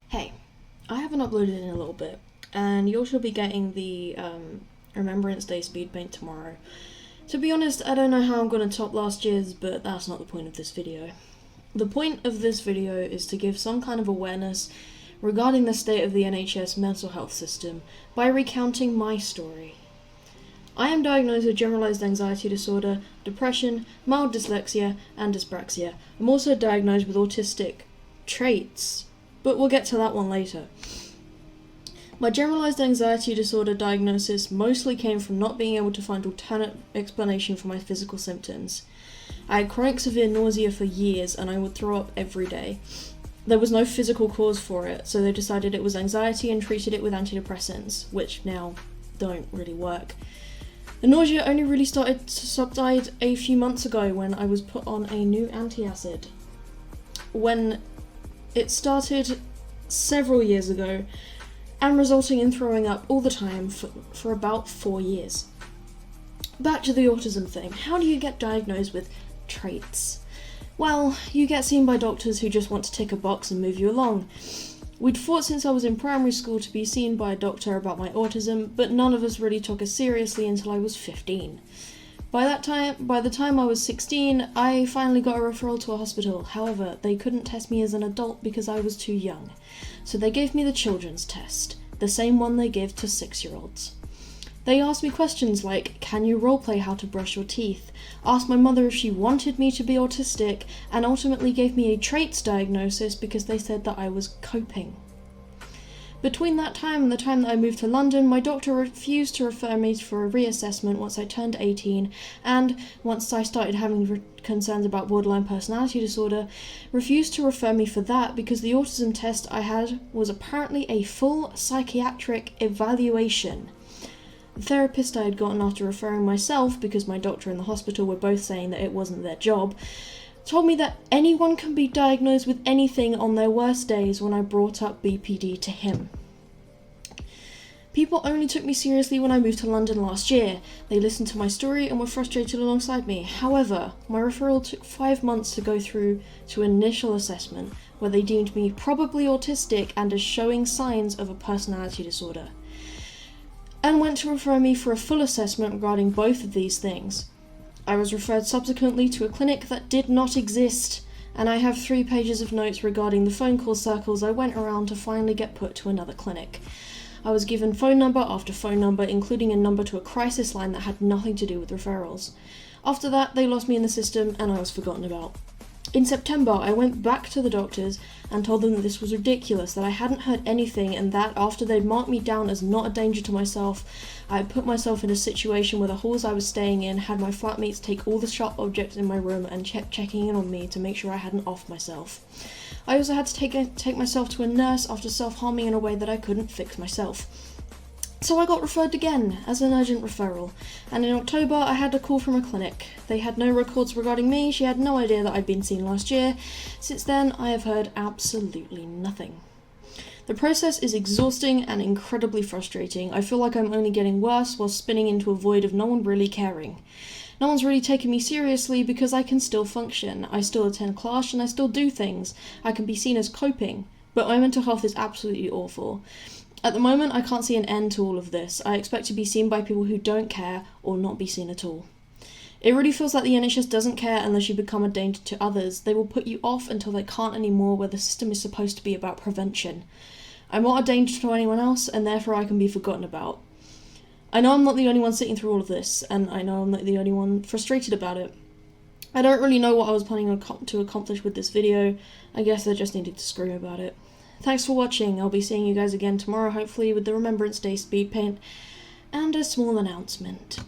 Hey, I haven't uploaded in a little bit, and you'll should be getting the Remembrance Day speed paint tomorrow. To be honest, I don't know how I'm going to top last year's, but that's not the point of this video. The point of this video is to give some kind of awareness regarding the state of the NHS mental health system by recounting my story. I am diagnosed with generalized anxiety disorder, depression, mild dyslexia, and dyspraxia. I'm also diagnosed with autistic traits, but we'll get to that one later. My generalized anxiety disorder diagnosis mostly came from not being able to find alternate explanation for my physical symptoms. I had chronic severe nausea for years and I would throw up every day. There was no physical cause for it, so they decided it was anxiety and treated it with antidepressants, which now don't really work. The nausea only really started to subside a few months ago when I was put on a new antacid. When it started several years ago and resulting in throwing up all the time for about 4 years. Back to the autism thing. How do you get diagnosed with traits? Well, you get seen by doctors who just want to tick a box and move you along. We'd fought since I was in primary school to be seen by a doctor about my autism, but none of us really took it seriously until I was 15. By the time I was 16, I finally got a referral to a hospital. However, they couldn't test me as an adult because I was too young. So they gave me the children's test, the same one they give to 6-year-olds. They asked me questions like, can you roleplay how to brush your teeth? Asked my mother if she wanted me to be autistic, and ultimately gave me a traits diagnosis because they said that I was coping. Between that time and the time that I moved to London, my doctor refused to refer me for a reassessment once I turned 18, and once I started having concerns about borderline personality disorder, refused to refer me for that because the autism test I had was apparently a full psychiatric evaluation. The therapist I had gotten after referring myself, because my doctor and the hospital were both saying that it wasn't their job, told me that anyone can be diagnosed with anything on their worst days when I brought up BPD to him. People only took me seriously when I moved to London last year. They listened to my story and were frustrated alongside me. However, my referral took 5 months to go through to initial assessment, where they deemed me probably autistic and as showing signs of a personality disorder, and went to refer me for a full assessment regarding both of these things. I was referred subsequently to a clinic that did not exist, and I have 3 pages of notes regarding the phone call circles I went around to finally get put to another clinic. I was given phone number after phone number, including a number to a crisis line that had nothing to do with referrals. After that, they lost me in the system and I was forgotten about. In September, I went back to the doctors and told them that this was ridiculous, that I hadn't heard anything, and that after they'd marked me down as not a danger to myself, I had put myself in a situation where the halls I was staying in had my flatmates take all the sharp objects in my room and checking in on me to make sure I hadn't offed myself. I also had to take myself to a nurse after self-harming in a way that I couldn't fix myself. So I got referred again as an urgent referral, and in October I had a call from a clinic. They had no records regarding me. She had no idea that I'd been seen last year. Since then, I have heard absolutely nothing. The process is exhausting and incredibly frustrating. I feel like I'm only getting worse while spinning into a void of no one really caring. No one's really taking me seriously because I can still function. I still attend class and I still do things. I can be seen as coping, but my mental health is absolutely awful. At the moment, I can't see an end to all of this. I expect to be seen by people who don't care or not be seen at all. It really feels like the NHS doesn't care unless you become a danger to others. They will put you off until they can't anymore, where the system is supposed to be about prevention. I'm not a danger to anyone else, and therefore I can be forgotten about. I know I'm not the only one sitting through all of this, and I know I'm not the only one frustrated about it. I don't really know what I was planning to accomplish with this video. I guess I just needed to scream about it. Thanks for watching. I'll be seeing you guys again tomorrow, hopefully with the Remembrance Day speed paint and a small announcement.